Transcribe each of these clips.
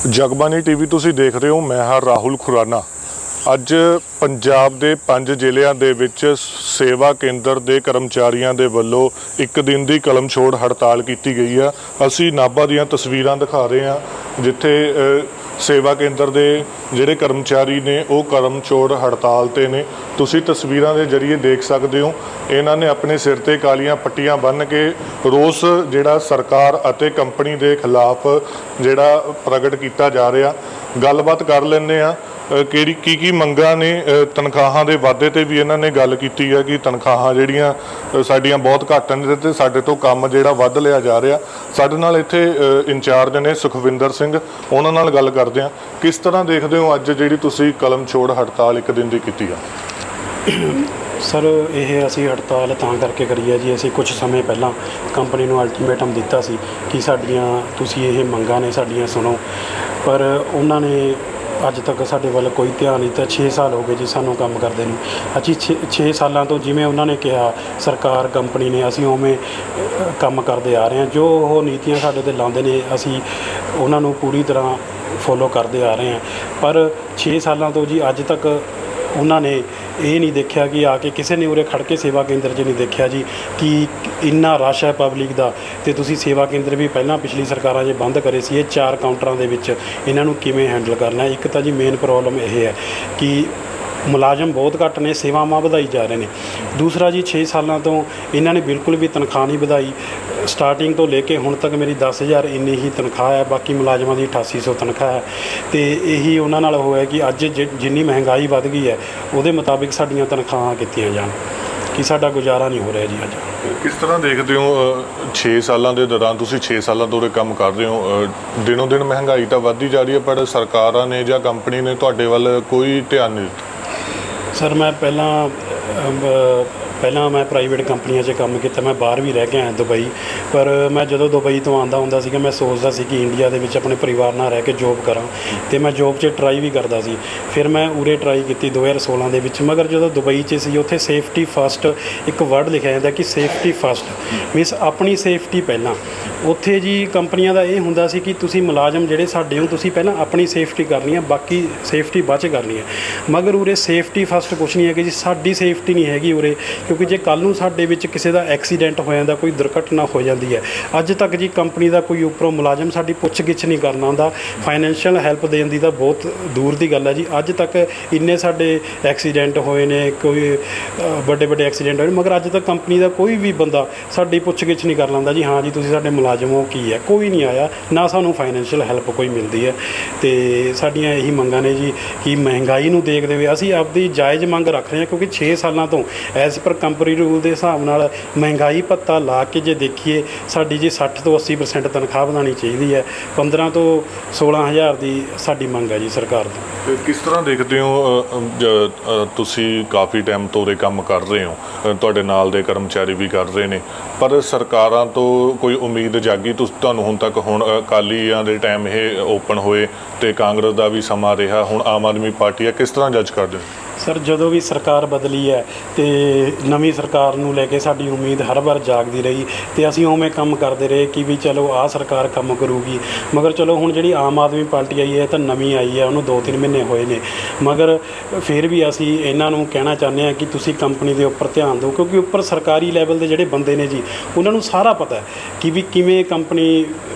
Jagbani TV ਤੁਸੀਂ ਦੇਖ ਰਹੇ ਹੋ। ਮੈਂ ਹਾਂ ਰਾਹੁਲ ਖੁਰਾਨਾ। ਅੱਜ ਪੰਜਾਬ ਦੇ 5 ਜ਼ਿਲ੍ਹਿਆਂ ਦੇ ਵਿੱਚ ਸੇਵਾ ਕੇਂਦਰ ਦੇ ਕਰਮਚਾਰੀਆਂ ਦੇ ਵੱਲੋਂ ਇੱਕ ਦਿਨ ਦੀ ਕਲਮ ਛੋੜ ਹੜਤਾਲ ਕੀਤੀ ਗਈ ਆ। ਅਸੀਂ ਨਾਭਾ ਦੀਆਂ ਤਸਵੀਰਾਂ ਦਿਖਾ ਰਹੇ ਹਾਂ ਜਿੱਥੇ ਸੇਵਾ ਕੇਂਦਰ ਦੇ ਜਿਹੜੇ ਕਰਮਚਾਰੀ ਨੇ ਉਹ ਕਰਮ ਛੋੜ ਹੜਤਾਲ ਤੇ ਨੇ। ਤੁਸੀਂ ਤਸਵੀਰਾਂ ਦੇ ਜ਼ਰੀਏ ਦੇਖ ਸਕਦੇ ਹੋ, ਇਹਨਾਂ ਨੇ ਆਪਣੇ ਸਿਰ ਤੇ ਕਾਲੀਆਂ ਪੱਟੀਆਂ ਬੰਨ੍ਹ ਕੇ ਰੋਸ ਜਿਹੜਾ ਸਰਕਾਰ ਅਤੇ ਕੰਪਨੀ ਦੇ ਖਿਲਾਫ ਜਿਹੜਾ ਪ੍ਰਗਟ ਕੀਤਾ ਜਾ ਰਿਹਾ। ਗੱਲਬਾਤ ਕਰ ਲੈਂਦੇ ਆ ਕੀ ਮੰਗਾਂ ਨੇ। ਤਨਖਾਹਾਂ ਦੇ ਵਾਧੇ ਤੇ ਵੀ ਇਹਨਾਂ ਨੇ ਗੱਲ ਕੀਤੀ ਹੈ ਕਿ ਤਨਖਾਹਾਂ ਜਿਹੜੀਆਂ ਸਾਡੀਆਂ ਬਹੁਤ ਘੱਟ ਨੇ ਤੇ ਸਾਡੇ ਤੋਂ ਕੰਮ ਜਿਹੜਾ ਵੱਧ ਲਿਆ ਜਾ ਰਿਹਾ। ਸਾਡੇ ਨਾਲ ਇੱਥੇ ਇੰਚਾਰਜ ਨੇ ਸੁਖਵਿੰਦਰ ਸਿੰਘ, ਉਹਨਾਂ ਨਾਲ ਗੱਲ ਕਰਦੇ ਹਾਂ। ਕਿਸ ਤਰ੍ਹਾਂ ਦੇਖਦੇ ਹੋ ਅੱਜ ਜਿਹੜੀ ਤੁਸੀਂ ਕਲਮ ਛੋੜ ਹੜਤਾਲ ਇੱਕ ਦਿਨ ਦੀ ਕੀਤੀ ਆ? ਸਰ, ਇਹ ਅਸੀਂ ਹੜਤਾਲ ਤਾਂ ਕਰਕੇ ਕਰੀ ਹੈ ਜੀ, ਅਸੀਂ ਕੁਝ ਸਮੇਂ ਪਹਿਲਾਂ ਕੰਪਨੀ ਨੂੰ ਅਲਟੀਮੇਟਮ ਦਿੱਤਾ ਸੀ ਕਿ ਸਾਡੀਆਂ ਤੁਸੀਂ ਇਹ ਮੰਗਾਂ ਨੇ ਸਾਡੀਆਂ ਸੁਣੋ, ਪਰ ਉਹਨਾਂ ਨੇ ਅੱਜ ਤੱਕ ਸਾਡੇ ਵੱਲ ਕੋਈ ਧਿਆਨ ਨਹੀਂ ਦਿੱਤਾ। 6 ਸਾਲ ਹੋ ਗਏ ਜੀ ਸਾਨੂੰ ਕੰਮ ਕਰਦੇ ਨੂੰ। ਅਸੀਂ 6 ਸਾਲਾਂ ਤੋਂ ਜਿਵੇਂ ਉਹਨਾਂ ਨੇ ਕਿਹਾ ਸਰਕਾਰ ਕੰਪਨੀ ਨੇ, ਅਸੀਂ ਉਵੇਂ ਕੰਮ ਕਰਦੇ ਆ ਰਹੇ ਹਾਂ। ਜੋ ਉਹ ਨੀਤੀਆਂ ਸਾਡੇ 'ਤੇ ਲਾਉਂਦੇ ਨੇ ਅਸੀਂ ਉਹਨਾਂ ਨੂੰ ਪੂਰੀ ਤਰ੍ਹਾਂ ਫੋਲੋ ਕਰਦੇ ਆ ਰਹੇ ਹਾਂ। ਪਰ 6 ਸਾਲਾਂ ਤੋਂ ਜੀ ਅੱਜ ਤੱਕ ਉਹਨਾਂ ਨੇ ਇਹ ਨਹੀਂ ਦੇਖਿਆ ਕਿ ਆ ਕੇ ਕਿਸੇ ਨੇ ਉਰੇ ਖੜ੍ਹ ਕੇ ਸੇਵਾ ਕੇਂਦਰ 'ਚ ਨਹੀਂ ਦੇਖਿਆ ਜੀ ਕਿ ਇੰਨਾ ਰਸ਼ ਹੈ ਪਬਲਿਕ ਦਾ। ਅਤੇ ਤੁਸੀਂ ਸੇਵਾ ਕੇਂਦਰ ਵੀ ਪਹਿਲਾਂ ਪਿਛਲੀ ਸਰਕਾਰਾਂ 'ਚ ਬੰਦ ਕਰੇ ਸੀ। ਇਹ 4 ਕਾਊਂਟਰਾਂ ਦੇ ਵਿੱਚ ਇਹਨਾਂ ਨੂੰ ਕਿਵੇਂ ਹੈਂਡਲ ਕਰਨਾ। ਇੱਕ ਤਾਂ ਜੀ ਮੇਨ ਪ੍ਰੋਬਲਮ ਇਹ ਹੈ ਕਿ ਮੁਲਾਜ਼ਮ ਬਹੁਤ ਘੱਟ ਨੇ, ਸੇਵਾਵਾਂ ਵਧਾਈ ਜਾ ਰਹੇ ਨੇ। ਦੂਸਰਾ ਜੀ 6 ਸਾਲਾਂ ਤੋਂ ਇਹਨਾਂ ਨੇ ਬਿਲਕੁਲ ਵੀ ਤਨਖਾਹ ਨਹੀਂ ਵਧਾਈ। ਸਟਾਰਟਿੰਗ ਤੋਂ ਲੈ ਕੇ ਹੁਣ ਤੱਕ ਮੇਰੀ 10,000 ਇੰਨੀ ਹੀ ਤਨਖਾਹ ਹੈ, ਬਾਕੀ ਮੁਲਾਜ਼ਮਾਂ ਦੀ 8800 ਤਨਖਾਹ ਹੈ। ਅਤੇ ਇਹੀ ਉਹਨਾਂ ਨਾਲ ਹੋਇਆ ਕਿ ਅੱਜ ਜਿੰਨੀ ਮਹਿੰਗਾਈ ਵੱਧ ਗਈ ਹੈ ਉਹਦੇ ਮੁਤਾਬਿਕ ਸਾਡੀਆਂ ਤਨਖਾਹਾਂ ਕੀਤੀਆਂ ਜਾਣ ਕਿ ਸਾਡਾ ਗੁਜ਼ਾਰਾ ਨਹੀਂ ਹੋ ਰਿਹਾ ਜੀ। ਅੱਜ ਕਿਸ ਤਰ੍ਹਾਂ ਦੇਖਦੇ ਹੋ 6 ਸਾਲਾਂ ਦੇ ਦੌਰਾਨ, ਤੁਸੀਂ 6 ਸਾਲਾਂ ਤੋਂ ਇਹ ਕੰਮ ਕਰ ਰਹੇ ਹੋ, ਦਿਨੋਂ ਦਿਨ ਮਹਿੰਗਾਈ ਤਾਂ ਵੱਧਦੀ ਜਾ ਰਹੀ ਹੈ ਪਰ ਸਰਕਾਰਾਂ ਨੇ ਜਾਂ ਕੰਪਨੀ ਨੇ ਤੁਹਾਡੇ ਵੱਲ ਕੋਈ ਧਿਆਨ ਨਹੀਂ ਦਿੱਤਾ? ਸਰ, ਮੈਂ ਪਹਿਲਾਂ ਮੈਂ ਪ੍ਰਾਈਵੇਟ ਕੰਪਨੀਆਂ 'ਚ ਕੰਮ ਕੀਤਾ। ਮੈਂ ਬਾਹਰ ਵੀ ਰਹਿ ਕੇ ਆਇਆ ਦੁਬਈ। ਪਰ ਮੈਂ ਜਦੋਂ ਦੁਬਈ ਤੋਂ ਆਉਂਦਾ ਹੁੰਦਾ ਸੀਗਾ ਮੈਂ ਸੋਚਦਾ ਸੀ ਕਿ ਇੰਡੀਆ ਦੇ ਵਿੱਚ ਆਪਣੇ ਪਰਿਵਾਰ ਨਾਲ ਰਹਿ ਕੇ ਜੋਬ ਕਰਾਂ, ਅਤੇ ਮੈਂ ਜੋਬ 'ਚ ਟਰਾਈ ਵੀ ਕਰਦਾ ਸੀ। ਫਿਰ ਮੈਂ ਉਰੇ ਟਰਾਈ ਕੀਤੀ 2016 ਦੇ ਵਿੱਚ। ਮਗਰ ਜਦੋਂ ਦੁਬਈ 'ਚ ਸੀ ਉੱਥੇ ਸੇਫਟੀ ਫਸਟ ਇੱਕ ਵਰਡ ਲਿਖਿਆ ਜਾਂਦਾ ਕਿ ਸੇਫਟੀ ਫਸਟ ਮੀਨਸ ਆਪਣੀ ਸੇਫਟੀ ਪਹਿਲਾਂ। ਉੱਥੇ ਜੀ ਕੰਪਨੀਆਂ ਦਾ ਇਹ ਹੁੰਦਾ ਸੀ ਕਿ ਤੁਸੀਂ ਮੁਲਾਜ਼ਮ ਜਿਹੜੇ ਸਾਡੇ ਹੋ ਤੁਸੀਂ ਪਹਿਲਾਂ ਆਪਣੀ ਸੇਫਟੀ ਕਰਨੀ ਹੈ, ਬਾਕੀ ਸੇਫਟੀ ਬਾਅਦ 'ਚ ਕਰਨੀ ਹੈ। ਮਗਰ ਉਰੇ ਸੇਫਟੀ ਫਸਟ ਕੁਛ ਨਹੀਂ ਹੈਗੀ ਜੀ, ਸਾਡੀ ਸੇਫਟੀ ਨਹੀਂ ਹੈਗੀ ਉਰੇ। ਕਿਉਂਕਿ ਜੇ ਕੱਲ੍ਹ ਨੂੰ ਸਾਡੇ ਵਿੱਚ ਕਿਸੇ ਦਾ ਐਕਸੀਡੈਂਟ ਹੋ ਜਾਂਦਾ, ਕੋਈ ਦੁਰਘਟਨਾ ਹੋ ਜਾਂਦੀ ਹੈ, ਅੱਜ ਤੱਕ ਜੀ ਕੰਪਨੀ ਦਾ ਕੋਈ ਉੱਪਰੋਂ ਮੁਲਾਜ਼ਮ ਸਾਡੀ ਪੁੱਛ ਗਿੱਛ ਨਹੀਂ ਕਰਨਾ ਆਉਂਦਾ। ਫਾਈਨੈਂਸ਼ੀਅਲ ਹੈਲਪ ਦੇਣ ਦੀ ਤਾਂ ਬਹੁਤ ਦੂਰ ਦੀ ਗੱਲ ਹੈ ਜੀ। ਅੱਜ ਤੱਕ ਇੰਨੇ ਸਾਡੇ ਐਕਸੀਡੈਂਟ ਹੋਏ ਨੇ, ਕੋਈ ਵੱਡੇ ਵੱਡੇ ਐਕਸੀਡੈਂਟ ਹੋਏ, ਮਗਰ ਅੱਜ ਤੱਕ ਕੰਪਨੀ ਦਾ ਕੋਈ ਵੀ ਬੰਦਾ ਸਾਡੀ ਪੁੱਛ ਗਿੱਛ ਨਹੀਂ ਕਰ ਲੈਂਦਾ ਜੀ ਹਾਂ ਜੀ ਤੁਸੀਂ ਸਾਡੇ ਮੁਲਾਜ਼ਮ ਹੋ, ਕੀ ਹੈ, ਕੋਈ ਨਹੀਂ ਆਇਆ। ਨਾ ਸਾਨੂੰ ਫਾਈਨੈਂਸ਼ੀਅਲ ਹੈਲਪ ਕੋਈ ਮਿਲਦੀ ਹੈ। ਅਤੇ ਸਾਡੀਆਂ ਇਹੀ ਮੰਗਾਂ ਨੇ ਜੀ ਕਿ ਮਹਿੰਗਾਈ ਨੂੰ ਦੇਖਦੇ ਹੋਏ ਅਸੀਂ ਆਪਦੀ ਜਾਇਜ਼ ਮੰਗ ਰੱਖ ਰਹੇ ਹਾਂ। ਕਿਉਂਕਿ 6 ਸਾਲਾਂ ਤੋਂ ਐਜ਼ ਪਰ ਕੰਪਨੀ ਰੂਲ ਦੇ ਹਿਸਾਬ ਨਾਲ ਮਹਿੰਗਾਈ ਭੱਤਾ ਲਾ ਕੇ ਜੇ ਦੇਖੀਏ ਸਾਡੀ ਜੀ 60 ਤੋਂ 80% ਤਨਖਾਹ ਵਧਾਉਣੀ ਚਾਹੀਦੀ ਹੈ। 15 ਤੋਂ 16,000 ਦੀ ਸਾਡੀ ਮੰਗ ਹੈ ਜੀ ਸਰਕਾਰ ਤੋਂ। ਕਿਸ ਤਰ੍ਹਾਂ ਦੇਖਦੇ ਹੋ ਤੁਸੀਂ ਕਾਫੀ ਟਾਈਮ ਤੋਂ ਉਰੇ ਕੰਮ ਕਰ ਰਹੇ ਹੋ, ਤੁਹਾਡੇ ਨਾਲ ਦੇ ਕਰਮਚਾਰੀ ਵੀ ਕਰ ਰਹੇ ਨੇ, ਪਰ ਸਰਕਾਰਾਂ ਤੋਂ ਕੋਈ ਉਮੀਦ ਜਾਗੀ ਤੁਹਾਨੂੰ ਹੁਣ ਤੱਕ? ਹੁਣ ਅਕਾਲੀਆਂ ਦੇ ਟਾਈਮ ਇਹ ਓਪਨ ਹੋਏ ਅਤੇ ਕਾਂਗਰਸ ਦਾ ਵੀ ਸਮਾਂ ਰਿਹਾ, ਹੁਣ ਆਮ ਆਦਮੀ ਪਾਰਟੀ ਹੈ, ਕਿਸ ਤਰ੍ਹਾਂ ਜੱਜ ਕਰਦੇ ਹੋ? ਸਰ, ਜਦੋਂ ਵੀ ਸਰਕਾਰ ਬਦਲੀ ਹੈ ਅਤੇ ਨਵੀਂ ਸਰਕਾਰ ਨੂੰ ਲੈ ਕੇ ਸਾਡੀ ਉਮੀਦ ਹਰ ਵਾਰ ਜਾਗਦੀ ਰਹੀ ਅਤੇ ਅਸੀਂ ਉਵੇਂ ਕੰਮ ਕਰਦੇ ਰਹੇ ਕਿ ਵੀ ਚਲੋ ਆਹ ਸਰਕਾਰ ਕੰਮ ਕਰੂਗੀ। ਮਗਰ ਚਲੋ ਹੁਣ ਜਿਹੜੀ ਆਮ ਆਦਮੀ ਪਾਰਟੀ ਆਈ ਹੈ ਤਾਂ ਨਵੀਂ ਆਈ ਹੈ, ਉਹਨੂੰ 2-3 ਮਹੀਨੇ ਹੋਏ ਨੇ। ਮਗਰ ਫਿਰ ਵੀ ਅਸੀਂ ਇਹਨਾਂ ਨੂੰ ਕਹਿਣਾ ਚਾਹੁੰਦੇ ਹਾਂ ਕਿ ਤੁਸੀਂ ਕੰਪਨੀ ਦੇ ਉੱਪਰ ਧਿਆਨ ਦਿਓ। ਕਿਉਂਕਿ ਉੱਪਰ ਸਰਕਾਰੀ ਲੈਵਲ ਦੇ ਜਿਹੜੇ ਬੰਦੇ ਨੇ ਜੀ ਉਹਨਾਂ ਨੂੰ ਸਾਰਾ ਪਤਾ ਹੈ ਕਿ ਵੀ ਕਿਵੇਂ ਕੰਪਨੀ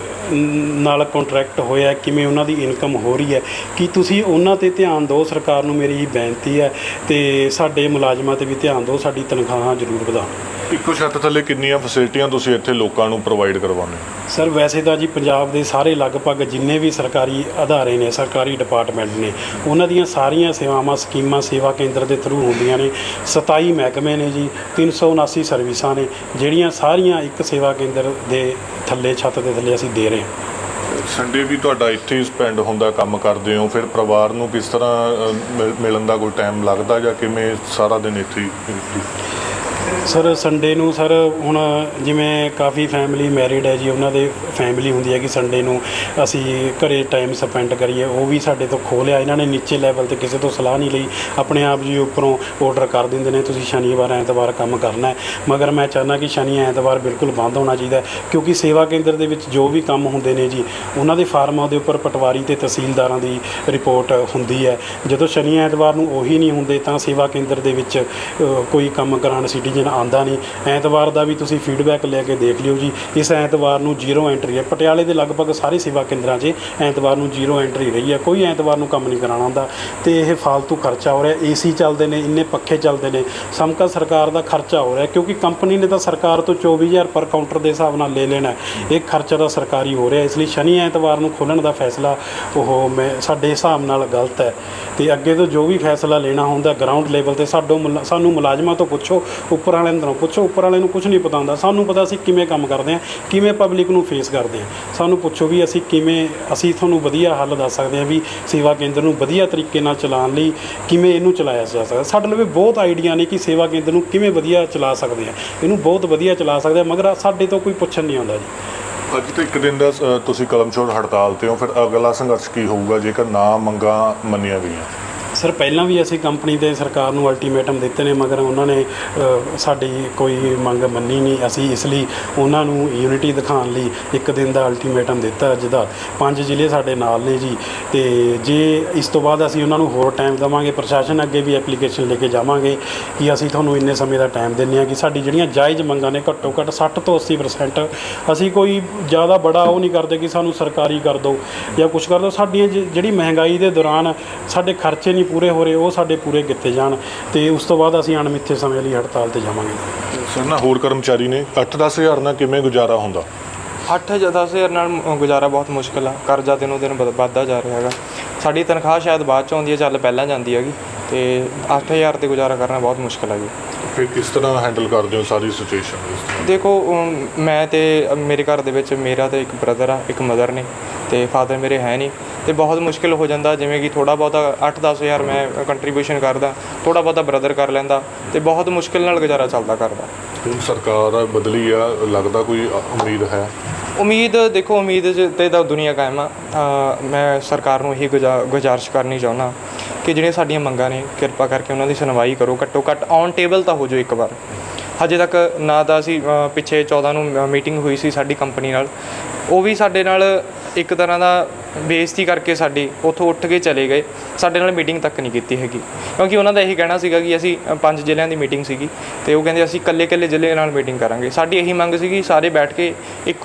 ਨਾਲ ਕੰਟਰੈਕਟ ਹੋਇਆ, ਕਿਵੇਂ ਉਹਨਾਂ ਦੀ ਇਨਕਮ ਹੋ ਰਹੀ ਹੈ, ਕਿ ਤੁਸੀਂ ਉਹਨਾਂ 'ਤੇ ਧਿਆਨ ਦਿਓ। ਸਰਕਾਰ ਨੂੰ ਮੇਰੀ ਇਹ ਬੇਨਤੀ ਹੈ ਅਤੇ ਸਾਡੇ ਮੁਲਾਜ਼ਮਾਂ 'ਤੇ ਵੀ ਧਿਆਨ ਦਿਓ, ਸਾਡੀ ਤਨਖਾਹਾਂ ਜ਼ਰੂਰ ਵਧਾਉਣ। ਇੱਕੋ ਛੱਤ ਥੱਲੇ ਕਿੰਨੀਆਂ ਫੈਸਿਲਿਟੀਆਂ ਤੁਸੀਂ ਇੱਥੇ ਲੋਕਾਂ ਨੂੰ ਪ੍ਰੋਵਾਈਡ ਕਰਵਾਉਂਦੇ ਹੋ? ਸਰ, ਵੈਸੇ ਤਾਂ ਜੀ ਪੰਜਾਬ ਦੇ ਸਾਰੇ ਲਗਭਗ ਜਿੰਨੇ ਵੀ ਸਰਕਾਰੀ ਅਦਾਰੇ ਨੇ, ਸਰਕਾਰੀ ਡਿਪਾਰਟਮੈਂਟ ਨੇ, ਉਹਨਾਂ ਦੀਆਂ ਸਾਰੀਆਂ ਸੇਵਾਵਾਂ ਸਕੀਮਾਂ ਸੇਵਾ ਕੇਂਦਰ ਦੇ ਥਰੂ ਹੁੰਦੀਆਂ ਨੇ। 27 ਮਹਿਕਮੇ ਨੇ ਜੀ, 379 ਸਰਵਿਸਾਂ ਨੇ ਜਿਹੜੀਆਂ ਸਾਰੀਆਂ ਇੱਕ ਸੇਵਾ ਕੇਂਦਰ ਦੇ ਥੱਲੇ, ਛੱਤ ਦੇ ਥੱਲੇ ਅਸੀਂ ਦੇ ਰਹੇ ਹਾਂ। ਸੰਡੇ ਵੀ ਤੁਹਾਡਾ ਇੱਥੇ ਹੀ ਸਪੈਂਡ ਹੁੰਦਾ, ਕੰਮ ਕਰਦੇ ਹੋ, ਫਿਰ ਪਰਿਵਾਰ ਨੂੰ ਕਿਸ ਤਰ੍ਹਾਂ ਮਿਲਣ ਦਾ ਕੋਈ ਟਾਈਮ ਲੱਗਦਾ ਜਾਂ ਕਿਵੇਂ ਸਾਰਾ ਦਿਨ ਇੱਥੇ ਹੀ? ਸਰ ਸੰਡੇ ਨੂੰ ਸਰ ਹੁਣ ਜਿਵੇਂ ਕਾਫੀ ਫੈਮਿਲੀ ਮੈਰਿਡ ਹੈ ਜੀ, ਉਹਨਾਂ ਦੇ ਫੈਮਿਲੀ ਹੁੰਦੀ ਹੈ ਕਿ ਸੰਡੇ ਨੂੰ ਅਸੀਂ ਘਰੇ ਟਾਈਮ ਸਪੈਂਡ ਕਰੀਏ, ਉਹ ਵੀ ਸਾਡੇ ਤੋਂ ਖੋਹ ਲਿਆ। ਇਹਨਾਂ ਨੇ ਨੀਚੇ ਲੈਵਲ ਤੇ ਕਿਸੇ ਤੋਂ ਸਲਾਹ ਨਹੀਂ ਲਈ, ਆਪਣੇ ਆਪ ਜੀ ਉੱਪਰੋਂ ਆਰਡਰ ਕਰ ਦਿੰਦੇ ਨੇ ਤੁਸੀਂ ਸ਼ਨੀਵਾਰ ਐਤਵਾਰ ਕੰਮ ਕਰਨਾ ਹੈ। ਮਗਰ ਮੈਂ ਚਾਹੁੰਦਾ ਕਿ ਸ਼ਨੀ ਐਤਵਾਰ ਬਿਲਕੁਲ ਬੰਦ ਹੋਣਾ ਚਾਹੀਦਾ, ਕਿਉਂਕਿ ਸੇਵਾ ਕੇਂਦਰ ਦੇ ਵਿੱਚ ਜੋ ਵੀ ਕੰਮ ਹੁੰਦੇ ਨੇ ਜੀ, ਉਹਨਾਂ ਦੇ ਫਾਰਮਾਂ ਦੇ ਉੱਪਰ ਪਟਵਾਰੀ ਅਤੇ ਤਹਿਸੀਲਦਾਰਾਂ ਦੀ ਰਿਪੋਰਟ ਹੁੰਦੀ ਹੈ। ਜਦੋਂ ਸ਼ਨੀ ਐਤਵਾਰ ਨੂੰ ਉਹੀ ਨਹੀਂ ਹੁੰਦੇ ਤਾਂ ਸੇਵਾ ਕੇਂਦਰ ਦੇ ਵਿੱਚ ਕੋਈ ਕੰਮ ਕਰਾਉਣ ਸਿਟੀਜ਼ਨ ਆਉਂਦਾ ਨਹੀਂ। ਐਤਵਾਰ ਦਾ ਵੀ ਤੁਸੀਂ ਫੀਡਬੈਕ ਲੈ ਕੇ ਦੇਖ ਲਿਓ ਜੀ, ਇਸ ਐਤਵਾਰ ਨੂੰ 0 ਐਂਟਰੀ ਹੈ। ਪਟਿਆਲੇ ਦੇ ਲਗਭਗ ਸਾਰੇ ਸੇਵਾ ਕੇਂਦਰਾਂ 'ਚ ਐਤਵਾਰ ਨੂੰ 0 ਐਂਟਰੀ ਰਹੀ ਹੈ, ਕੋਈ ਐਤਵਾਰ ਨੂੰ ਕੰਮ ਨਹੀਂ ਕਰਾਉਣਾ ਹੁੰਦਾ ਅਤੇ ਇਹ ਫਾਲਤੂ ਖਰਚਾ ਹੋ ਰਿਹਾ। ਏਸੀ ਚੱਲਦੇ ਨੇ, ਇੰਨੇ ਪੱਖੇ ਚੱਲਦੇ ਨੇ, ਸਮਕਾ ਸਰਕਾਰ ਦਾ ਖਰਚਾ ਹੋ ਰਿਹਾ, ਕਿਉਂਕਿ ਕੰਪਨੀ ਨੇ ਤਾਂ ਸਰਕਾਰ ਤੋਂ 24,000 ਪਰ ਕਾਊਂਟਰ ਦੇ ਹਿਸਾਬ ਨਾਲ ਲੈ ਲੈਣਾ, ਇਹ ਖਰਚਾ ਤਾਂ ਸਰਕਾਰੀ ਹੋ ਰਿਹਾ। ਇਸ ਲਈ ਸ਼ਨੀ ਐਤਵਾਰ ਨੂੰ ਖੋਲ੍ਹਣ ਦਾ ਫੈਸਲਾ ਸਾਡੇ ਹਿਸਾਬ ਨਾਲ ਗਲਤ ਹੈ। ਅਤੇ ਅੱਗੇ ਤੋਂ ਜੋ ਵੀ ਫੈਸਲਾ ਲੈਣਾ ਹੁੰਦਾ ਗਰਾਊਂਡ ਲੈਵਲ 'ਤੇ ਸਾਨੂੰ ਮੁਲਾਜ਼ਮਾਂ ਤੋਂ ਪੁੱਛੋ, ਉੱਪਰ ਵਾਲਿਆਂ ਤੋਂ ਪੁੱਛੋ। ਉੱਪਰ ਵਾਲਿਆਂ ਨੂੰ ਕੁਛ ਨਹੀਂ ਪਤਾ ਹੁੰਦਾ, ਸਾਨੂੰ ਪਤਾ ਅਸੀਂ ਕਿਵੇਂ ਕੰਮ ਕਰਦੇ ਹਾਂ, ਕਿਵੇਂ ਪਬਲਿਕ ਨੂੰ ਫੇਸ ਕਰਦੇ ਹਾਂ। ਸਾਨੂੰ ਪੁੱਛੋ ਵੀ ਅਸੀਂ ਤੁਹਾਨੂੰ ਵਧੀਆ ਹੱਲ ਦੱਸ ਸਕਦੇ ਹਾਂ ਵੀ ਸੇਵਾ ਕੇਂਦਰ ਨੂੰ ਵਧੀਆ ਤਰੀਕੇ ਨਾਲ ਚਲਾਉਣ ਲਈ ਕਿਵੇਂ ਇਹਨੂੰ ਚਲਾਇਆ ਜਾ ਸਕਦਾ। ਸਾਡੇ ਲਈ ਬਹੁਤ ਆਈਡੀਆ ਨੇ ਕਿ ਸੇਵਾ ਕੇਂਦਰ ਨੂੰ ਕਿਵੇਂ ਵਧੀਆ ਚਲਾ ਸਕਦੇ ਹਾਂ, ਇਹਨੂੰ ਬਹੁਤ ਵਧੀਆ ਚਲਾ ਸਕਦੇ ਹਾਂ, ਮਗਰ ਸਾਡੇ ਤੋਂ ਕੋਈ ਪੁੱਛਣ ਨਹੀਂ ਆਉਂਦਾ ਜੀ। ਅੱਜ ਤਾਂ ਇੱਕ ਦਿਨ ਦਾ ਤੁਸੀਂ ਕਲਮਛੋੜ ਹੜਤਾਲ 'ਤੇ ਹੋ, ਫਿਰ ਅਗਲਾ ਸੰਘਰਸ਼ ਕੀ ਹੋਊਗਾ ਜੇਕਰ ਨਾ ਮੰਗਾਂ ਮੰਨੀਆਂ ਗਈਆਂ? ਸਰ ਪਹਿਲਾਂ ਵੀ ਅਸੀਂ ਕੰਪਨੀ ਤੇ ਸਰਕਾਰ ਨੂੰ ਅਲਟੀਮੇਟਮ ਦਿੱਤੇ ਨੇ, ਮਗਰ ਉਹਨਾਂ ਨੇ ਸਾਡੀ ਕੋਈ ਮੰਗ ਮੰਨੀ ਨਹੀਂ। ਅਸੀਂ ਇਸ ਲਈ ਉਹਨਾਂ ਨੂੰ ਯੂਨਿਟੀ ਦਿਖਾਉਣ ਲਈ ਇੱਕ ਦਿਨ ਦਾ ਅਲਟੀਮੇਟਮ ਦਿੱਤਾ, ਜਿਹਦਾ 5 ਜ਼ਿਲ੍ਹੇ ਸਾਡੇ ਨਾਲ ਨੇ ਜੀ। ਅਤੇ ਜੇ ਇਸ ਤੋਂ ਬਾਅਦ ਅਸੀਂ ਉਹਨਾਂ ਨੂੰ ਹੋਰ ਟਾਈਮ ਦੇਵਾਂਗੇ, ਪ੍ਰਸ਼ਾਸਨ ਅੱਗੇ ਵੀ ਐਪਲੀਕੇਸ਼ਨ ਲੈ ਕੇ ਜਾਵਾਂਗੇ ਕਿ ਅਸੀਂ ਤੁਹਾਨੂੰ ਇੰਨੇ ਸਮੇਂ ਦਾ ਟਾਈਮ ਦਿੰਦੇ ਹਾਂ ਕਿ ਸਾਡੀ ਜਿਹੜੀਆਂ ਜਾਇਜ਼ ਮੰਗਾਂ ਨੇ ਘੱਟੋ ਘੱਟ 60 ਤੋਂ 80%, ਅਸੀਂ ਕੋਈ ਜ਼ਿਆਦਾ ਬੜਾ ਉਹ ਨਹੀਂ ਕਰਦੇ ਕਿ ਸਾਨੂੰ ਸਰਕਾਰੀ ਕਰ ਦਿਓ ਜਾਂ ਕੁਛ ਕਰ ਦਿਓ। ਸਾਡੀਆਂ ਜਿਹੜੀ ਮਹਿੰਗਾਈ ਦੇ ਦੌਰਾਨ ਸਾਡੇ ਖਰਚੇ ਨਹੀਂ ਪੂਰੇ ਹੋ ਰਹੇ, ਉਹ ਸਾਡੇ ਪੂਰੇ ਕੀਤੇ ਜਾਣ, ਅਤੇ ਉਸ ਤੋਂ ਬਾਅਦ ਅਸੀਂ ਅਣਮਿੱਥੇ ਸਮੇਂ ਲਈ ਹੜਤਾਲ 'ਤੇ ਜਾਵਾਂਗੇ। ਸਰ ਨਾ ਹੋਰ ਕਰਮਚਾਰੀ ਨੇ 8-10 ਹਜ਼ਾਰ ਨਾਲ ਕਿਵੇਂ ਗੁਜ਼ਾਰਾ ਹੁੰਦਾ? 8-10 ਹਜ਼ਾਰ ਨਾਲ ਗੁਜ਼ਾਰਾ ਬਹੁਤ ਮੁਸ਼ਕਿਲ ਆ। ਕਰਜ਼ਾ ਦਿਨੋਂ ਦਿਨ ਵੱਧਦਾ ਜਾ ਰਿਹਾ ਹੈਗਾ। ਸਾਡੀ ਤਨਖਾਹ ਸ਼ਾਇਦ ਬਾਅਦ 'ਚ ਆਉਂਦੀ ਹੈ, ਚੱਲ ਪਹਿਲਾਂ ਜਾਂਦੀ ਹੈਗੀ, ਅਤੇ 8,000 'ਤੇ ਗੁਜ਼ਾਰਾ ਕਰਨਾ ਬਹੁਤ ਮੁਸ਼ਕਿਲ ਹੈਗੀ। ਫਿਰ ਕਿਸ ਤਰ੍ਹਾਂ ਹੈਂਡਲ ਕਰਦੇ ਹੋ ਸਾਰੀ ਸਿਚੁਏਸ਼ਨ? ਦੇਖੋ ਮੈਂ ਤੇ ਮੇਰੇ ਘਰ ਦੇ ਵਿੱਚ ਮੇਰਾ ਤਾਂ ਇੱਕ ਬ੍ਰਦਰ ਆ, ਇੱਕ ਮਦਰ ਨੇ, ਅਤੇ ਫਾਦਰ ਮੇਰੇ ਹੈ ਨਹੀਂ, ਅਤੇ ਬਹੁਤ ਮੁਸ਼ਕਿਲ ਹੋ ਜਾਂਦਾ। ਜਿਵੇਂ ਕਿ ਥੋੜ੍ਹਾ ਬਹੁਤਾ 8-10 ਹਜ਼ਾਰ ਮੈਂ ਕੰਟਰੀਬਿਊਸ਼ਨ ਕਰਦਾ, ਥੋੜ੍ਹਾ ਬਹੁਤਾ ਬ੍ਰਦਰ ਕਰ ਲੈਂਦਾ, ਅਤੇ ਬਹੁਤ ਮੁਸ਼ਕਿਲ ਨਾਲ ਗੁਜ਼ਾਰਾ ਚੱਲਦਾ ਕਰਦਾ। ਹੁਣ ਸਰਕਾਰ ਬਦਲੀ ਆ, ਲੱਗਦਾ ਕੋਈ ਉਮੀਦ ਹੈ? ਉਮੀਦ ਦੇਖੋ, ਉਮੀਦ 'ਚ ਤੇ ਤਾਂ ਦੁਨੀਆ ਕਾਇਮ ਆ। ਮੈਂ ਸਰਕਾਰ ਨੂੰ ਇਹੀ ਗੁਜ਼ਾਰਿਸ਼ ਕਰਨੀ ਚਾਹੁੰਦਾ ਕਿ ਜਿਹੜੀਆਂ ਸਾਡੀਆਂ ਮੰਗਾਂ ਨੇ, ਕਿਰਪਾ ਕਰਕੇ ਉਹਨਾਂ ਦੀ ਸੁਣਵਾਈ ਕਰੋ, ਘੱਟੋ ਘੱਟ ਔਨ ਟੇਬਲ ਤਾਂ ਹੋ ਜਾਓ ਇੱਕ ਵਾਰ। ਹਜੇ ਤੱਕ ਨਾ ਤਾਂ ਅਸੀਂ ਪਿੱਛੇ 14 ਨੂੰ ਮੀਟਿੰਗ ਹੋਈ ਸੀ ਸਾਡੀ ਕੰਪਨੀ ਨਾਲ, ਉਹ ਵੀ ਸਾਡੇ ਨਾਲ ਇੱਕ ਤਰ੍ਹਾਂ ਦਾ ਬੇਇੱਜ਼ਤੀ ਕਰਕੇ ਸਾਡੀ ਉੱਥੋਂ ਉੱਠ ਕੇ ਚਲੇ ਗਏ, ਸਾਡੇ ਨਾਲ ਮੀਟਿੰਗ ਤੱਕ ਨਹੀਂ ਕੀਤੀ ਹੈਗੀ। ਕਿਉਂਕਿ ਉਹਨਾਂ ਦਾ ਇਹੀ ਕਹਿਣਾ ਸੀਗਾ ਕਿ ਅਸੀਂ 5 ਜ਼ਿਲ੍ਹਿਆਂ ਦੀ ਮੀਟਿੰਗ ਸੀਗੀ, ਅਤੇ ਉਹ ਕਹਿੰਦੇ ਅਸੀਂ ਇਕੱਲੇ ਜ਼ਿਲ੍ਹੇ ਨਾਲ ਮੀਟਿੰਗ ਕਰਾਂਗੇ। ਸਾਡੀ ਇਹੀ ਮੰਗ ਸੀਗੀ ਸਾਰੇ ਬੈਠ ਕੇ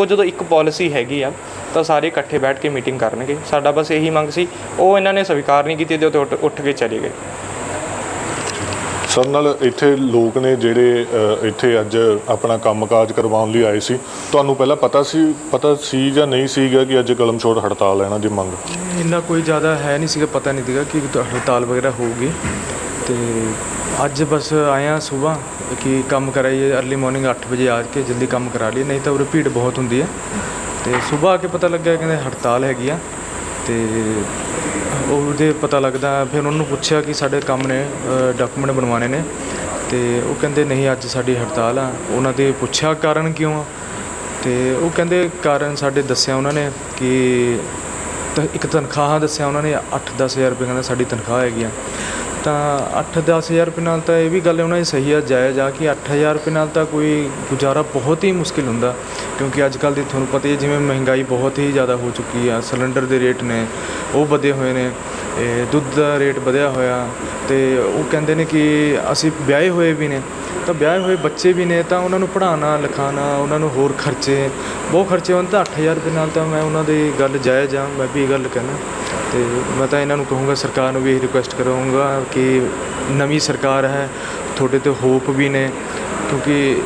ਜਦੋਂ ਇੱਕ ਪੋਲਿਸੀ ਹੈਗੀ ਆ ਤਾਂ ਸਾਰੇ ਇਕੱਠੇ ਬੈਠ ਕੇ ਮੀਟਿੰਗ ਕਰਨਗੇ। ਸਾਡਾ ਬਸ ਇਹੀ ਮੰਗ ਸੀ, ਉਹ ਇਹਨਾਂ ਨੇ ਸਵੀਕਾਰ ਨਹੀਂ ਕੀਤੀ ਅਤੇ ਉੱਠ ਕੇ ਚਲੇ ਗਏ। ਸਰ ਨਾਲ ਇੱਥੇ ਲੋਕ ਨੇ ਜਿਹੜੇ ਇੱਥੇ ਅੱਜ ਆਪਣਾ ਕੰਮਕਾਜ ਕਰਵਾਉਣ ਲਈ ਆਏ ਸੀ, ਤੁਹਾਨੂੰ ਪਹਿਲਾਂ ਪਤਾ ਸੀ ਜਾਂ ਨਹੀਂ ਸੀਗਾ ਕਿ ਅੱਜ ਕਲਮਛੋੜ ਹੜਤਾਲ ਹੈ ਇਹਨਾਂ ਦੀ ਮੰਗ? ਇੰਨਾ ਕੋਈ ਜ਼ਿਆਦਾ ਹੈ ਨਹੀਂ ਸੀਗਾ, ਪਤਾ ਨਹੀਂ ਸੀਗਾ ਕਿ ਹੜਤਾਲ ਵਗੈਰਾ ਹੋਊਗੀ, ਅਤੇ ਅੱਜ ਬਸ ਆਇਆ ਸੁਬਾਹ ਕਿ ਕੰਮ ਕਰਾਈਏ, ਅਰਲੀ ਮਾਰਨਿੰਗ 8 ਵਜੇ ਆ ਕੇ ਜਲਦੀ ਕੰਮ ਕਰਾ ਲਈਏ, ਨਹੀਂ ਤਾਂ ਉਰੇ ਭੀੜ ਬਹੁਤ ਹੁੰਦੀ ਹੈ। ਅਤੇ ਸੁਬਾਹ ਆ ਕੇ ਪਤਾ ਲੱਗਿਆ ਕਹਿੰਦੇ ਹੜਤਾਲ ਹੈਗੀ ਆ, ਅਤੇ ਉਹਦੇ ਪਤਾ ਲੱਗਦਾ ਫਿਰ ਉਹਨਾਂ ਨੂੰ ਪੁੱਛਿਆ ਕਿ ਸਾਡੇ ਕੰਮ ਨੇ, ਡਾਕੂਮੈਂਟ ਬਣਵਾਉਣੇ ਨੇ, ਅਤੇ ਉਹ ਕਹਿੰਦੇ ਨਹੀਂ ਅੱਜ ਸਾਡੀ ਹੜਤਾਲ ਆ। ਉਹਨਾਂ ਦੇ ਪੁੱਛਿਆ ਕਾਰਨ ਕਿਉਂ ਆ, ਅਤੇ ਉਹ ਕਹਿੰਦੇ ਕਾਰਨ ਸਾਡੇ ਦੱਸਿਆ ਉਹਨਾਂ ਨੇ ਕਿ ਇੱਕ ਤਨਖਾਹ ਦੱਸਿਆ ਉਹਨਾਂ ਨੇ 8-10 ਹਜ਼ਾਰ ਰੁਪਏ ਕਹਿੰਦਾ ਸਾਡੀ ਤਨਖਾਹ ਹੈਗੀ ਆ। ਤਾਂ 8-10 ਹਜ਼ਾਰ ਰੁਪਏ ਨਾਲ ਤਾਂ ਇਹ ਵੀ ਗੱਲ ਉਹਨਾਂ ਦੀ ਸਹੀ ਆ, ਜਾਇਜ਼ ਆ ਕਿ 8,000 ਰੁਪਏ ਨਾਲ ਤਾਂ ਕੋਈ ਗੁਜ਼ਾਰਾ ਬਹੁਤ ਹੀ ਮੁਸ਼ਕਿਲ ਹੁੰਦਾ, ਕਿਉਂਕਿ ਅੱਜ ਕੱਲ੍ਹ ਦੀ ਤੁਹਾਨੂੰ ਪਤਾ ਹੀ ਜਿਵੇਂ ਮਹਿੰਗਾਈ ਬਹੁਤ ਹੀ ਜ਼ਿਆਦਾ ਹੋ ਚੁੱਕੀ ਆ। ਸਿਲੰਡਰ ਦੇ ਰੇਟ ਨੇ ਉਹ ਵਧੇ ਹੋਏ ਨੇ, ਦੁੱਧ ਦਾ ਰੇਟ ਵਧਿਆ ਹੋਇਆ, ਅਤੇ ਉਹ ਕਹਿੰਦੇ ਨੇ ਕਿ ਅਸੀਂ ਵਿਆਹੇ ਹੋਏ ਵੀ ਨੇ, ਤਾਂ ਵਿਆਹੇ ਹੋਏ ਬੱਚੇ ਵੀ ਨੇ, ਤਾਂ ਉਹਨਾਂ ਨੂੰ ਪੜ੍ਹਾਉਣਾ ਲਿਖਾਉਣਾ, ਉਹਨਾਂ ਨੂੰ ਹੋਰ ਖਰਚੇ ਬਹੁਤ ਖਰਚੇ ਹੋਣ, ਤਾਂ 8,000 ਰੁਪਏ ਨਾਲ ਤਾਂ ਮੈਂ ਉਹਨਾਂ ਦੀ ਗੱਲ ਜਾਇਜ਼ ਆ, ਮੈਂ ਵੀ ਇਹ ਗੱਲ ਕਹਿੰਦਾ। ਅਤੇ ਮੈਂ ਤਾਂ ਇਹਨਾਂ ਨੂੰ ਕਹੂੰਗਾ, ਸਰਕਾਰ ਨੂੰ ਵੀ ਇਹ ਰਿਕੁਐਸਟ ਕਰਾਂਗਾ ਕਿ ਨਵੀਂ ਸਰਕਾਰ ਹੈ, ਤੁਹਾਡੇ 'ਤੇ ਹੋਪ ਵੀ ਨੇ, ਕਿਉਂਕਿ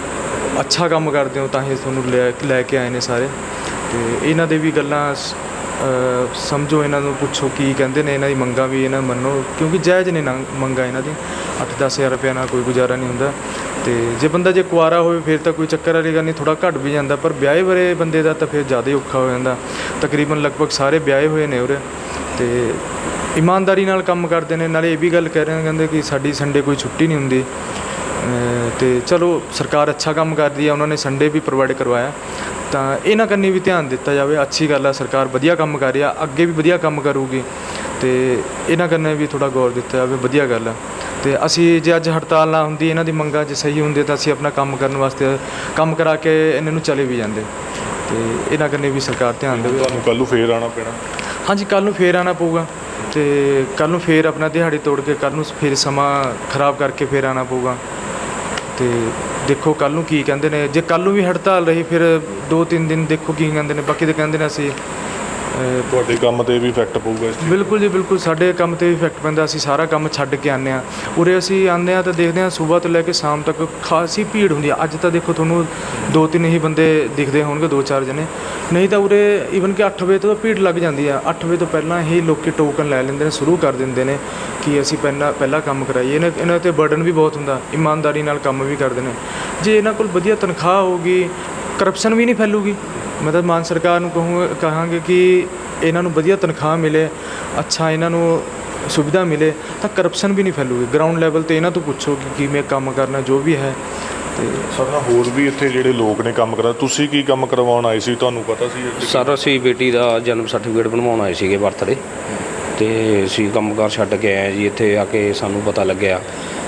ਅੱਛਾ ਕੰਮ ਕਰਦੇ ਹੋ ਤਾਂ ਹੀ ਤੁਹਾਨੂੰ ਲੈ ਕੇ ਆਏ ਨੇ ਸਾਰੇ। ਅਤੇ ਇਹਨਾਂ ਦੇ ਵੀ ਗੱਲਾਂ ਸਮਝੋ, ਇਹਨਾਂ ਨੂੰ ਪੁੱਛੋ ਕੀ ਕਹਿੰਦੇ ਨੇ, ਇਹਨਾਂ ਦੀ ਮੰਗਾਂ ਵੀ ਇਹਨਾਂ ਮੰਨੋ, ਕਿਉਂਕਿ ਜਾਇਜ਼ ਨੇ ਮੰਗਾਂ ਇਹਨਾਂ ਦੀ। 8-10 ਹਜ਼ਾਰ ਰੁਪਏ ਨਾਲ ਕੋਈ ਗੁਜ਼ਾਰਾ ਨਹੀਂ ਹੁੰਦਾ। ਅਤੇ ਜੇ ਬੰਦਾ ਜੇ ਕੁਆਰਾ ਹੋਵੇ ਫਿਰ ਤਾਂ ਕੋਈ ਚੱਕਰ ਵਾਲੀ ਗੱਲ ਨਹੀਂ, ਥੋੜ੍ਹਾ ਘੱਟ ਵੀ ਜਾਂਦਾ, ਪਰ ਵਿਆਹੇ ਵਰੇ ਬੰਦੇ ਦਾ ਤਾਂ ਫਿਰ ਜ਼ਿਆਦਾ ਹੀ ਔਖਾ ਹੋ ਜਾਂਦਾ। ਤਕਰੀਬਨ ਲਗਭਗ ਸਾਰੇ ਵਿਆਹੇ ਹੋਏ ਨੇ ਉਰੇ, ਅਤੇ ਇਮਾਨਦਾਰੀ ਨਾਲ ਕੰਮ ਕਰਦੇ ਨੇ। ਨਾਲੇ ਇਹ ਵੀ ਗੱਲ ਕਹਿ ਰਹੇ ਨੇ, ਕਹਿੰਦੇ ਕਿ ਸਾਡੀ ਸੰਡੇ ਕੋਈ ਛੁੱਟੀ ਨਹੀਂ ਹੁੰਦੀ, ਤੇ ਚਲੋ ਸਰਕਾਰ ਅੱਛਾ ਕੰਮ ਕਰਦੀ ਆ, ਉਹਨਾਂ ਨੇ ਸੰਡੇ ਵੀ ਪ੍ਰੋਵਾਈਡ ਕਰਵਾਇਆ, ਤਾਂ ਇਹਨਾਂ ਕੰਨੀ ਵੀ ਧਿਆਨ ਦਿੱਤਾ ਜਾਵੇ। ਅੱਛੀ ਗੱਲ ਆ, ਸਰਕਾਰ ਵਧੀਆ ਕੰਮ ਕਰ ਰਹੀ ਆ, ਅੱਗੇ ਵੀ ਵਧੀਆ ਕੰਮ ਕਰੂਗੀ, ਤੇ ਇਹਨਾਂ ਕੰਨੇ ਵੀ ਥੋੜ੍ਹਾ ਗੌਰ ਦਿੱਤਾ ਜਾਵੇ, ਵਧੀਆ ਗੱਲ ਆ। ਤੇ ਅਸੀਂ ਜੇ ਅੱਜ ਹੜਤਾਲ ਨਾ ਹੁੰਦੀ, ਇਹਨਾਂ ਦੀ ਮੰਗਾਂ ਜੇ ਸਹੀ ਹੁੰਦੀ ਤਾਂ ਅਸੀਂ ਆਪਣਾ ਕੰਮ ਕਰਨ ਵਾਸਤੇ ਕੰਮ ਕਰਾ ਕੇ ਇਹਨਾਂ ਨੂੰ ਚਲੇ ਵੀ ਜਾਂਦੇ। ਤੇ ਇਹਨਾਂ ਕੰਨੇ ਵੀ ਸਰਕਾਰ ਧਿਆਨ ਦੇਵੇ। ਤੁਹਾਨੂੰ ਕੱਲ੍ਹ ਨੂੰ ਫੇਰ ਆਉਣਾ ਪੈਣਾ? ਹਾਂਜੀ, ਕੱਲ੍ਹ ਨੂੰ ਫੇਰ ਆਉਣਾ ਪਊਗਾ, ਤੇ ਕੱਲ੍ਹ ਨੂੰ ਫੇਰ ਆਪਣਾ ਦਿਹਾੜੀ ਤੋੜ ਕੇ ਕੱਲ੍ਹ ਨੂੰ ਫੇਰ ਸਮਾਂ ਖਰਾਬ ਕਰਕੇ ਫੇਰ ਆਉਣਾ ਪਊਗਾ। ਤੇ ਦੇਖੋ ਕੱਲ੍ਹ ਨੂੰ ਕੀ ਕਹਿੰਦੇ ਨੇ, ਜੇ ਕੱਲ੍ਹ ਨੂੰ ਵੀ ਹੜਤਾਲ ਰਹੀ ਫਿਰ 2-3 ਦਿਨ ਦੇਖੋ ਕੀ ਕਹਿੰਦੇ ਨੇ। ਬਾਕੀ ਤਾਂ ਕਹਿੰਦੇ ਨੇ ਅਸੀਂ ਤੁਹਾਡੇ ਕੰਮ 'ਤੇ ਵੀ ਇਫੈਕਟ ਪਊਗਾ ਇਸ ਚੀਜ਼ ਦਾ? ਬਿਲਕੁਲ ਜੀ ਬਿਲਕੁਲ, ਸਾਡੇ ਕੰਮ 'ਤੇ ਵੀ ਇਫੈਕਟ ਪੈਂਦਾ। ਅਸੀਂ ਸਾਰਾ ਕੰਮ ਛੱਡ ਕੇ ਆਉਂਦੇ ਹਾਂ ਉਰੇ। ਅਸੀਂ ਆਉਂਦੇ ਹਾਂ ਤਾਂ ਦੇਖਦੇ ਹਾਂ ਸਵੇਰ ਤੋਂ ਲੈ ਕੇ ਸ਼ਾਮ ਤੱਕ ਖਾਸੀ ਭੀੜ ਹੁੰਦੀ ਆ। ਅੱਜ ਤਾਂ ਦੇਖੋ ਤੁਹਾਨੂੰ 2-3 ਹੀ ਬੰਦੇ ਦਿਖਦੇ ਹੋਣਗੇ, 2-4 ਜਣੇ, ਨਹੀਂ ਤਾਂ ਉਰੇ ਈਵਨ ਕਿ 8 ਵਜੇ ਤੋਂ ਭੀੜ ਲੱਗ ਜਾਂਦੀ ਆ। 8 ਵਜੇ ਤੋਂ ਪਹਿਲਾਂ ਹੀ ਲੋਕ ਟੋਕਨ ਲੈ ਲੈਂਦੇ ਨੇ, ਸ਼ੁਰੂ ਕਰ ਦਿੰਦੇ ਨੇ ਕਿ ਅਸੀਂ ਪਹਿਲਾਂ ਕੰਮ ਕਰਾਈਏ। ਇਹਨਾਂ 'ਤੇ ਬਰਡਨ ਵੀ ਬਹੁਤ ਹੁੰਦਾ, ਇਮਾਨਦਾਰੀ ਨਾਲ ਕੰਮ ਵੀ ਕਰਦੇ ਨੇ। ਜੇ ਇਹਨਾਂ ਕੋਲ ਵਧੀਆ ਤਨਖਾਹ ਹੋਊਗੀ, ਕਰਪਸ਼ਨ ਵੀ ਨਹੀਂ ਫੈਲੂਗੀ। ਮੈਂ ਤਾਂ ਮਾਨ ਸਰਕਾਰ ਨੂੰ ਕਹਾਂਗੇ ਕਿ ਇਹਨਾਂ ਨੂੰ ਵਧੀਆ ਤਨਖਾਹ ਮਿਲੇ, ਅੱਛਾ ਇਹਨਾਂ ਨੂੰ ਸੁਵਿਧਾ ਮਿਲੇ, ਤਾਂ ਕਰਪਸ਼ਨ ਵੀ ਨਹੀਂ ਫੈਲੂਗੀ। ਗਰਾਊਂਡ ਲੈਵਲ 'ਤੇ ਇਹਨਾਂ ਤੋਂ ਪੁੱਛੋ ਕਿ ਕਿਵੇਂ ਕੰਮ ਕਰਨਾ, ਜੋ ਵੀ ਹੈ। ਤੇ ਸਰ ਹੋਰ ਵੀ ਇੱਥੇ ਜਿਹੜੇ ਲੋਕ ਨੇ ਕੰਮ ਕਰਾ, ਤੁਸੀਂ ਕੀ ਕੰਮ ਕਰਵਾਉਣ ਆਏ ਸੀ, ਤੁਹਾਨੂੰ ਪਤਾ ਸੀ? ਸਰ ਅਸੀਂ ਬੇਟੀ ਦਾ ਜਨਮ ਸਰਟੀਫਿਕੇਟ ਬਣਵਾਉਣ ਆਏ ਸੀਗੇ, ਬਰਥਡੇ, ਤੇ ਅਸੀਂ ਕੰਮਕਾਰ ਛੱਡ ਕੇ ਆਏ ਜੀ। ਇੱਥੇ ਆ ਕੇ ਸਾਨੂੰ ਪਤਾ ਲੱਗਿਆ,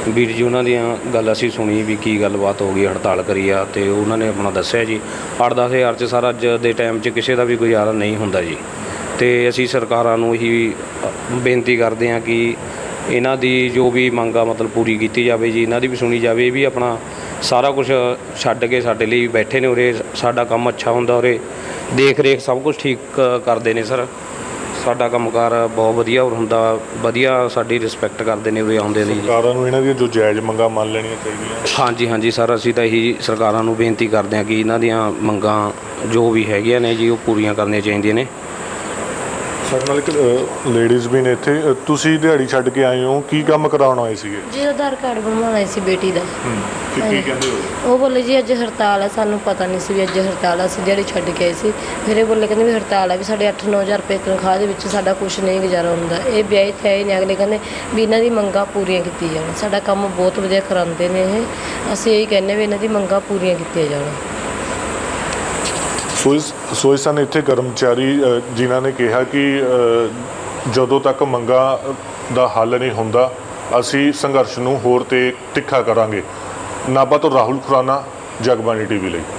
ਵੀਰ ਜੀ ਉਹਨਾਂ ਦੀਆਂ ਗੱਲ ਅਸੀਂ ਸੁਣੀ ਵੀ ਕੀ ਗੱਲਬਾਤ ਹੋ ਗਈ, ਹੜਤਾਲ ਕਰੀ ਆ, ਤੇ ਉਹਨਾਂ ਨੇ ਆਪਣਾ ਦੱਸਿਆ ਜੀ 8-10 ਹਜ਼ਾਰ 'ਚ ਸਰ ਅੱਜ ਦੇ ਟਾਈਮ 'ਚ ਕਿਸੇ ਦਾ ਵੀ ਗੁਜ਼ਾਰਾ ਨਹੀਂ ਹੁੰਦਾ ਜੀ। ਤੇ ਅਸੀਂ ਸਰਕਾਰਾਂ ਨੂੰ ਇਹੀ ਬੇਨਤੀ ਕਰਦੇ ਹਾਂ ਕਿ ਇਹਨਾਂ ਦੀ ਜੋ ਵੀ ਮੰਗ ਆ ਮਤਲਬ ਪੂਰੀ ਕੀਤੀ ਜਾਵੇ ਜੀ, ਇਹਨਾਂ ਦੀ ਵੀ ਸੁਣੀ ਜਾਵੇ। ਇਹ ਵੀ ਆਪਣਾ ਸਾਰਾ ਕੁਝ ਛੱਡ ਕੇ ਸਾਡੇ ਲਈ ਬੈਠੇ ਨੇ ਉਰੇ, ਸਾਡਾ ਕੰਮ ਅੱਛਾ ਹੁੰਦਾ ਉਰੇ, ਦੇਖ ਰੇਖ ਸਭ ਕੁਝ ਠੀਕ ਕਰਦੇ ਨੇ ਸਰ। ਸਾਡਾ ਕੰਮਕਾਰ ਬਹੁਤ ਵਧੀਆ ਹੁੰਦਾ, ਵਧੀਆ ਸਾਡੀ ਰਿਸਪੈਕਟ ਕਰਦੇ ਨੇ ਉਰੇ ਆਉਂਦੇ ਨੇ ਜੀ। ਸਰਕਾਰਾਂ ਨੂੰ ਇਹਨਾਂ ਦੀਆਂ ਜੋ ਜਾਇਜ਼ ਮੰਗਾਂ ਮੰਨ ਲੈਣੀਆਂ ਚਾਹੀਦੀਆਂ। ਹਾਂਜੀ ਹਾਂਜੀ ਸਰ, ਅਸੀਂ ਤਾਂ ਇਹੀ ਸਰਕਾਰਾਂ ਨੂੰ ਬੇਨਤੀ ਕਰਦੇ ਹਾਂ ਕਿ ਇਹਨਾਂ ਦੀਆਂ ਮੰਗਾਂ ਜੋ ਵੀ ਹੈਗੀਆਂ ਨੇ ਜੀ ਉਹ ਪੂਰੀਆਂ ਕਰਨੀਆਂ ਚਾਹੀਦੀਆਂ ਨੇ। ਸਾਡੇ ਨਾਲ ਇੱਕ ਲੇਡੀਜ਼ ਵੀ ਨੇ ਇੱਥੇ। ਤੁਸੀਂ ਦਿਹਾੜੀ ਛੱਡ ਕੇ ਆਏ ਹੋ, ਕੀ ਕੰਮ ਕਰਾਉਣ ਆਏ ਸੀਗੇ? ਜੀ ਆਧਾਰ ਕਾਰਡ ਬਣਵਾਉਣਾ ਸੀ ਬੇਟੀ ਦਾ। ਕੀ ਕਹਿੰਦੇ ਹੋ? ਉਹ ਬੋਲੇ ਜੀ ਅੱਜ ਹੜਤਾਲ ਹੈ, ਸਾਨੂੰ ਪਤਾ ਨਹੀਂ ਸੀ ਵੀ ਅੱਜ ਹੜਤਾਲ ਆ। ਅਸੀਂ ਦਿਹਾੜੀ ਛੱਡ ਕੇ ਆਏ ਸੀ, ਫਿਰ ਇਹ ਬੋਲੇ ਕਹਿੰਦੇ ਵੀ ਹੜਤਾਲ ਹੈ, ਵੀ ਸਾਡੇ 8-9 ਹਜ਼ਾਰ ਰੁਪਏ ਤਨਖਾਹ ਦੇ ਵਿੱਚ ਸਾਡਾ ਕੁਝ ਨਹੀਂ ਗੁਜ਼ਾਰਾ ਹੁੰਦਾ। ਇਹ ਵਿਆਹ ਇੱਥੇ ਆਏ ਨੇ, ਅਗਲੇ ਕਹਿੰਦੇ ਵੀ ਇਹਨਾਂ ਦੀ ਮੰਗਾਂ ਪੂਰੀਆਂ ਕੀਤੀਆਂ ਜਾਣ। ਸਾਡਾ ਕੰਮ ਬਹੁਤ ਵਧੀਆ ਕਰਾਉਂਦੇ ਨੇ ਇਹ, ਅਸੀਂ ਇਹੀ ਕਹਿੰਦੇ ਵੀ ਇਹਨਾਂ ਦੀ ਮੰਗਾਂ ਪੂਰੀਆਂ ਕੀਤੀਆਂ ਜਾਣ। ਸੋ ਇਸ ਸਨ ਇੱਥੇ ਕਰਮਚਾਰੀ ਜਿਨ੍ਹਾਂ ਨੇ ਕਿਹਾ ਕਿ ਜਦੋਂ ਤੱਕ ਮੰਗਾਂ ਦਾ ਹੱਲ ਨਹੀਂ ਹੁੰਦਾ ਅਸੀਂ ਸੰਘਰਸ਼ ਨੂੰ ਹੋਰ ਤੇ ਤਿੱਖਾ ਕਰਾਂਗੇ। ਨਾਭਾ ਤੋਂ ਰਾਹੁਲ ਖੁਰਾਨਾ, ਜਗਬਾਣੀ ਟੀਵੀ ਲਈ।